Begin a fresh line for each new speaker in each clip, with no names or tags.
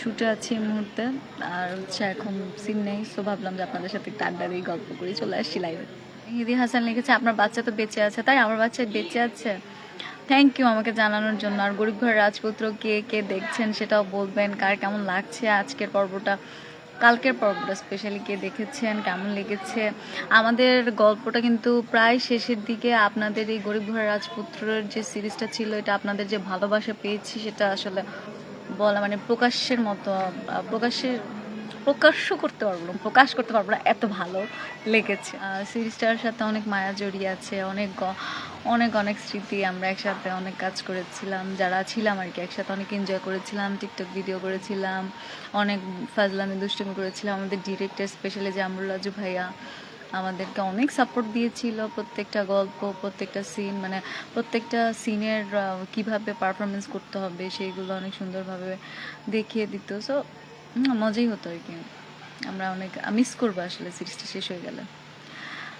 শুটে আছি এই মুহূর্তে, আর হচ্ছে এখন সিন নেই, সো ভাবলাম যে আপনাদের সাথে একটু আড্ডা দিয়ে গল্প করি, চলে আসছি লাইভে। মেহেদি হাসান লিখেছে আপনার বাচ্চা তো বেঁচে আছে। তাই আমার বাচ্চা বেঁচে আছে, থ্যাংক ইউ আমাকে জানানোর জন্য। আর গরিব ঘরের রাজপুত্র কে কে দেখছেন সেটাও বলবেন, কার কেমন লাগছে আজকের পর্বটা, কালকের পর্বটা স্পেশালি কে দেখেছেন, কেমন লেগেছে। আমাদের গল্পটা কিন্তু প্রায় শেষের দিকে। আপনাদের এই গরিব ঘরের রাজপুত্রের যে সিরিজটা ছিল, এটা আপনাদের যে ভালোবাসা পেয়েছি সেটা আসলে বলা মানে প্রকাশের মতো, প্রকাশ করতে পারবো না, প্রকাশ করতে পারবো না, এত ভালো লেগেছে। সিরিজটার সাথে অনেক মায়া জড়িয়ে আছে, অনেক অনেক স্মৃতি। আমরা একসাথে অনেক কাজ করেছিলাম, যারা ছিলাম আর কি, একসাথে অনেক এনজয় করেছিলাম, টিকটক ভিডিও করেছিলাম, অনেক ফাজলামি দুষ্টুমি করেছিলাম। আমাদের ডিরেক্টর স্পেশালি যে আমরুল্লাজু ভাইয়া আমাদেরকে অনেক সাপোর্ট দিয়েছিল। প্রত্যেকটা গল্প, প্রত্যেকটা সিন, মানে প্রত্যেকটা সিনের কিভাবে পারফরমেন্স করতে হবে সেইগুলো অনেক সুন্দরভাবে দেখিয়ে দিত। সো মজাই হতো আর কি। আমরা অনেক মিস করবো আসলে সিরিজটা শেষ হয়ে গেলে।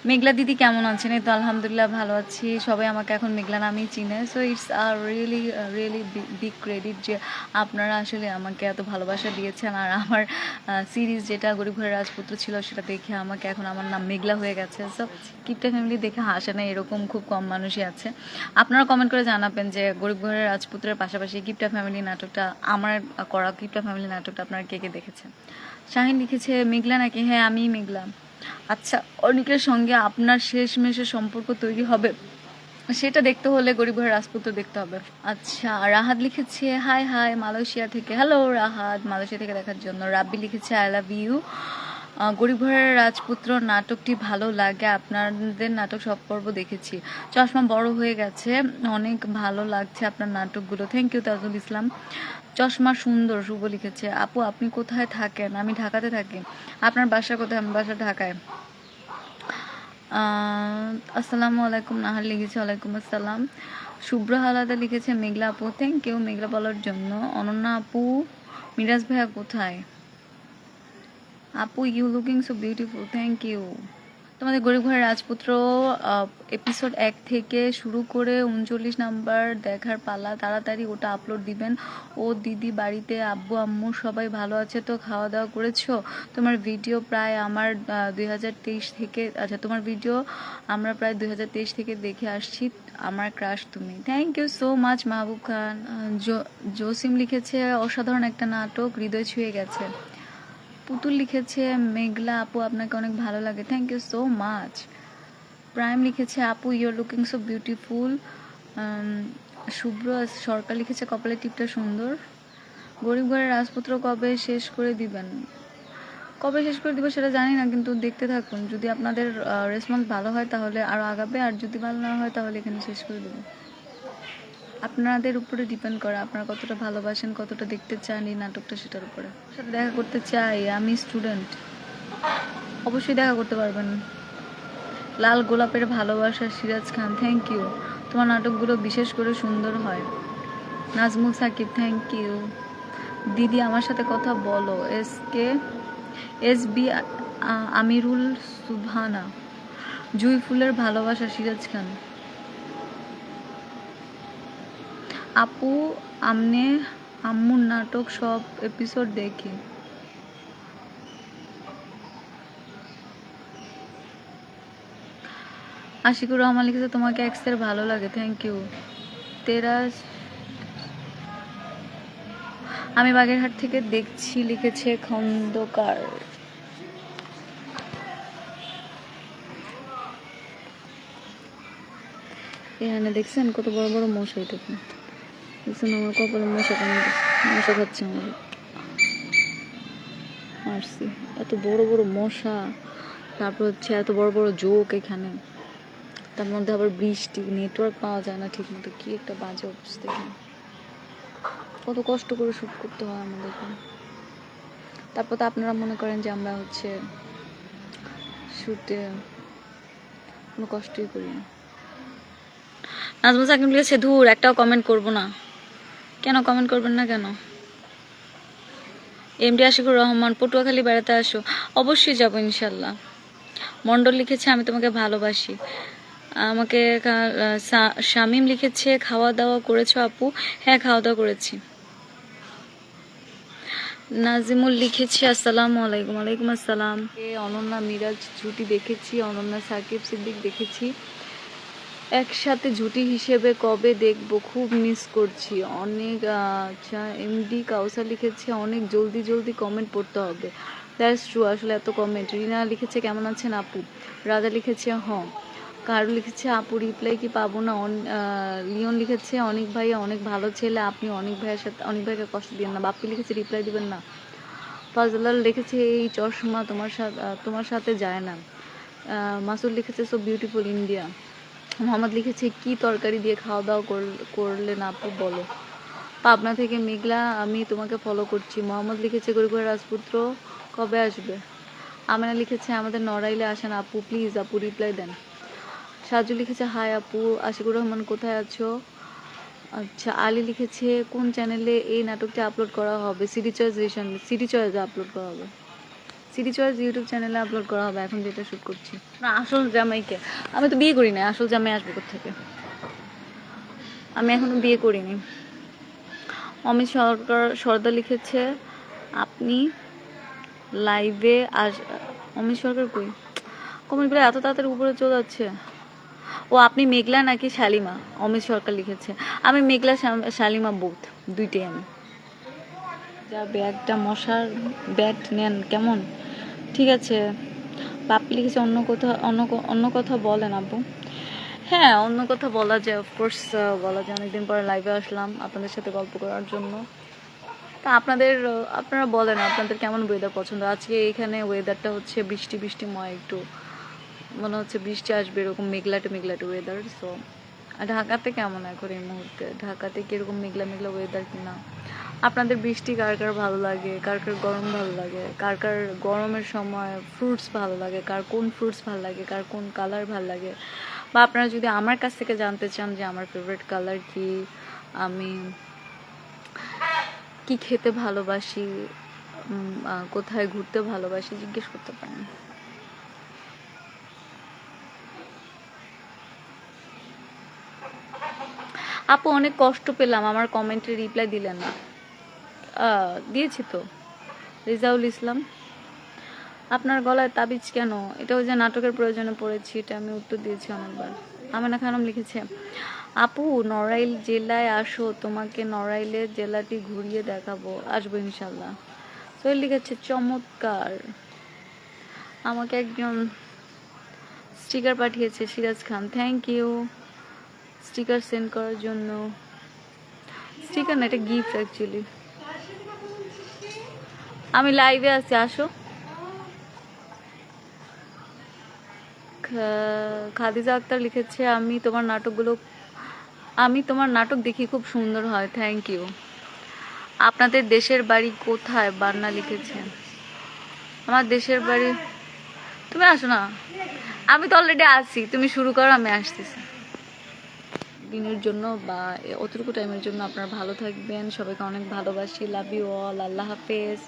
মেঘলা দিদি কেমন আছেন? এই তো আলহামদুলিল্লাহ ভালো আছি, সবাই আমাকে এখন মেঘলা নামেই চিনে। So it's really really big credit যে আপনারা আসলে আমাকে এত ভালোবাসা দিয়েছেন। আর আমার সিরিজ যেটা গরিব ঘরের রাজপুত্র ছিল সেটা দেখে আমাকে এখন আমার নাম মেঘলা হয়ে গেছে। সো কিপটা ফ্যামিলি দেখে হাসে না এরকম খুব কম মানুষই আছে। আপনারা কমেন্ট করে জানাবেন যে গরিব ঘরের রাজপুত্রের পাশাপাশি কিপটা ফ্যামিলি নাটকটা, আমার করা কিপটা ফ্যামিলি নাটকটা আপনারা কে কে দেখেছেন। শাহিন লিখেছে মেঘলা নাকি? হ্যাঁ আমি মেঘলা। আচ্ছা, অনেকের সঙ্গে আপনার শেষমেশে সম্পর্ক তৈরি হবে সেটা দেখতে হলে গরিব ঘরের রাজপুত্র দেখতে হবে। আচ্ছা, রাহাত লিখেছে হাই হাই মালয়েশিয়া থেকে। হ্যালো রাহাত, মালয়েশিয়া থেকে দেখার জন্য। রাব্বি লিখেছে আই লাভ ইউ। গরিব ঘরের রাজপুত্র নাটকটি ভালো লাগে, আপনাদের নাটক সব পর্ব দেখেছি। চশমা বড় হয়ে গেছে, অনেক ভালো লাগছে আপনার নাটকগুলো। Thank you Tajul Islam. চশমা সুন্দর, শুভ লিখেছে আপু আপনি কোথায় থাকেন? আমি ঢাকাতে থাকি। আপনার বাসা কোথায়? আমার বাসা ঢাকায়। আসসালামু আলাইকুম নাহার লিখেছে ওয়ালাইকুম আসসালাম। শুভ্র হালাদা লিখেছে মেঘলা আপু, থ্যাংক ইউ মেঘলা বলার জন্য। অনন্যা আপু মিরাজ ভাইয়া কোথায়? আপু you looking so beautiful, thank you. তোমাদের গরিব ঘরের রাজপুত্র এপিসোড 1 থেকে শুরু করে 39 নাম্বার দেখার পালা, তাড়াতাড়ি ওটা আপলোড দিবেন। ও দিদি বাড়িতে আব্বু আম্মু সবাই ভালো আছে তো? খাওয়া দাওয়া করেছো? তোমার ভিডিও প্রায় আমার 2023 থেকে, আচ্ছা তোমার ভিডিও আমরা প্রায় 2023 থেকে দেখে আসছি, আমার ক্রাশ তুমি। থ্যাংক ইউ সো মাচ মাহবুব খান। জসিম লিখেছে অসাধারণ একটা নাটক, হৃদয় ছুঁয়ে গেছে। পুতুল লিখেছে মেঘলা আপু আপনাকে অনেক ভালো লাগে, thank you so much. Prime লিখেছে আপু your looking so beautiful. Shubhra Sarkar লিখেছে কপালের টিপটা সুন্দর। গরিব ঘরের রাজপুত্র কবে শেষ করে দিবেন? কবে শেষ করে দিব সেটা জানি না, কিন্তু দেখতে থাকুন। যদি আপনাদের রেসপন্স ভালো হয় তাহলে আরও আগাবে, আর যদি ভালো না হয় তাহলে এখানে শেষ করে দেবো। আপনাদের উপরে ডিপেন্ড করে আপনারা কতটা ভালোবাসেন, কতটা দেখতে চান এই নাটকটা, সেটার উপরে। সাথে দেখা করতে চাই, আমি স্টুডেন্ট। অবশ্যই দেখা করতে পারবেন। লাল গোলাপের ভালোবাসা সিরাজ খান, থ্যাংক ইউ। তোমার নাটকগুলো বিশেষ করে সুন্দর হয়। Nazmul Sakib, thank you. দিদি আমার সাথে কথা বলো। এস বি আমিরুল সুবহানা। জুই ফুলের ভালোবাসা সিরাজ খান। আপু আমনে আম্মুর নাটক সব এপিসোড দেখি। আশিকুর রহমান লিখেছে তোমাকে এক্সের ভালো লাগে, থ্যাংক ইউ। তেরা আমি বাগেরহাট থেকে দেখছি লিখেছে খন্দকার। এখানে দেখছেন কত বড় বড় মশা, দেখুন দেখছেন আমার কপালে মশা কামড়ে, মশা খাচ্ছে আমার, মারছি। এত বড় বড় মশা, তারপর হচ্ছে এত বড় বড় জোক এখানে, তার মধ্যে আবার বৃষ্টি, নেটওয়ার্ক পাওয়া যায় না ঠিক মতো, কি একটা বাজে অবস্থা এখানে। কত কষ্ট করে শ্যুট করতে হয় আমাদেরকে। তারপর তো আপনারা মনে করেন যে আমরা হচ্ছে শ্যুটে কোনো কষ্টই করি না। নাজমুল সাকিব লিখেছে ধুর একটাও কমেন্ট করবো না। কেন কমেন্ট করবেন না কেন? এমডি আশিকুর রহমান পটুয়াখালী বেড়াতে আসো। অবশ্যই যাবো ইনশাল্লাহ। মন্ডল লিখেছে আমি তোমাকে ভালোবাসি। আমাকে শামিম লিখেছে খাওয়া দাওয়া করেছো আপু? হ্যাঁ খাওয়া দাওয়া করেছি। নাজিমুল লিখেছি আসসালামু আলাইকুম। ওয়ালাইকুম আসসালাম। অনন্যা মিরাজ জুটি দেখেছি, অনন্যা সাকিব সিদ্দিক দেখেছি। একসাথে জুটি হিসেবে কবে দেখবো, খুব মিস করছি অনেক। আচ্ছা, এমডি কাউসার লিখেছে অনেক জলদি জলদি কমেন্ট পড়তে হবে। দ্যাটস ট্রু, আসলে এত কমেন্ট। রিনা লিখেছে কেমন আছেন আপু। রাজা লিখেছে কারু লিখেছে আপু রিপ্লাই কি পাবো না। লিওন লিখেছে অনেক ভাইয়া অনেক ভালো ছেলে, আপনি অনেক ভাইয়ের সাথে অনেক ভাইকে কষ্ট দিন না। বাপ্পি লিখেছে রিপ্লাই দিবেন না। ফাজলাল লিখেছে এই চশমা তোমার সাথে যায় না। মাসুদ লিখেছে সো বিউটিফুল ইন্ডিয়া। মোহাম্মদ লিখেছে কি তরকারি দিয়ে খাওয়া দাওয়া করলেন আপু বলো। পাবনা থেকে মেঘলা আমি তোমাকে ফলো করছি। মোহাম্মদ লিখেছে গরিবের রাজপুত্র কবে আসবে। আমেনা লিখেছে আমাদের নড়াইলে আসেন আপু প্লিজ, আপু রিপ্লাই দেন। সাজু লিখেছে হাই আপু, আশিকুর রহমান কোথায় আছো। আচ্ছা, আলী লিখেছে কোন চ্যানেলে এই নাটকটি আপলোড করা হবে। সিডি চয়েসে আপলোড করা হবে। সিডি চয়েস ইউটিউব চ্যানেলে আপলোড করা হবে এখন যেটা শ্যুট করছি। না, আসল জামাইকে আমি তো বিয়ে করি না, আসল জামাই আসবে কোথেকে, আমি এখনো বিয়ে করিনি। অমিত সর্দার লিখেছে আপনি লাইভে অমিত সরকার কই, কমেন্টগুলো এত তাড়াতাড়ি উপরে চলে যাচ্ছে। ও আপনি মেঘলা নাকি শালিমা, অমিত সরকার লিখেছে। আমি মেঘলা শালিমা বোথ, দুইটাই আমি। যা ব্যাগটা মশার ব্যাট নেন কেমন, ঠিক আছে। পাপ্পি লিখেছে অন্য কথা বলেন আপু। হ্যাঁ, অন্য কথা বলা যায়, অফকোর্স বলা যায়। অনেকদিন পরে লাইভে আসলাম আপনাদের সাথে গল্প করার জন্য। তা আপনারা বলেন আপনাদের কেমন ওয়েদার পছন্দ। আজকে এখানে ওয়েদারটা হচ্ছে বৃষ্টিময়, একটু মনে হচ্ছে বৃষ্টি আসবে, এরকম মেঘলাটে ওয়েদার। সো ঢাকাতে কেমন এখন এই মুহূর্তে, ঢাকাতে কীরকম মেঘলা ওয়েদার কিনা। আপনাদের বৃষ্টি কার কার ভালো লাগে, কার কার গরম ভালো লাগে, কার কার গরমের সময় ফ্রুটস ভালো লাগে, কার কোন ফ্রুটস ভালো লাগে, কার কোন কালার ভালো লাগে। বা আপনারা যদি আমার কাছ থেকে জানতে চান যে আমার ফেভারিট কালার কি, আমি কি খেতে ভালোবাসি, কোথায় ঘুরতে ভালোবাসি, জিজ্ঞেস করতে পারেন। আপু অনেক কষ্ট পেলাম, আমার কমেন্টে রিপ্লাই দিলেন না। দিয়েছি তো। রিজাউল ইসলাম আপনার গলায় তাবিজ কেন, এটা ওই যে নাটকের প্রয়োজনে পড়েছি, এটা আমি উত্তর দিয়েছি অনেকবার। আমেনা খানম লিখেছে আপু নড়াইল জেলায় আসো, তোমাকে নড়াইলের জেলাটি ঘুরিয়ে দেখাবো, আসবো ইনশাল্লাহ। সোহেল লিখেছে চমৎকার। আমাকে একজন স্টিকার পাঠিয়েছে সিরাজ খান, থ্যাংক ইউ স্টিকার সেন্ড করার জন্য। স্টিকার না, এটা গিফট অ্যাকচুয়ালি। আমি লাইভে আছি, আসো। খাদিজা আক্তার লিখেছে আমি তোমার নাটক দেখি, খুব সুন্দর হয়, থ্যাংক ইউ। আপনাদের দেশের বাড়ি কোথায়, বান্না লিখেছে। আমার দেশের বাড়ি, তুমি আসো না, আমি তো অলরেডি আছি, তুমি শুরু করো, আমি আসতেছি। দিনের জন্য বা অতটুকু টাইমের জন্য আপনারা ভালো থাকবেন, সবাইকে অনেক ভালোবাসি, লাভ ইউ অল, আল্লাহ হাফেজ।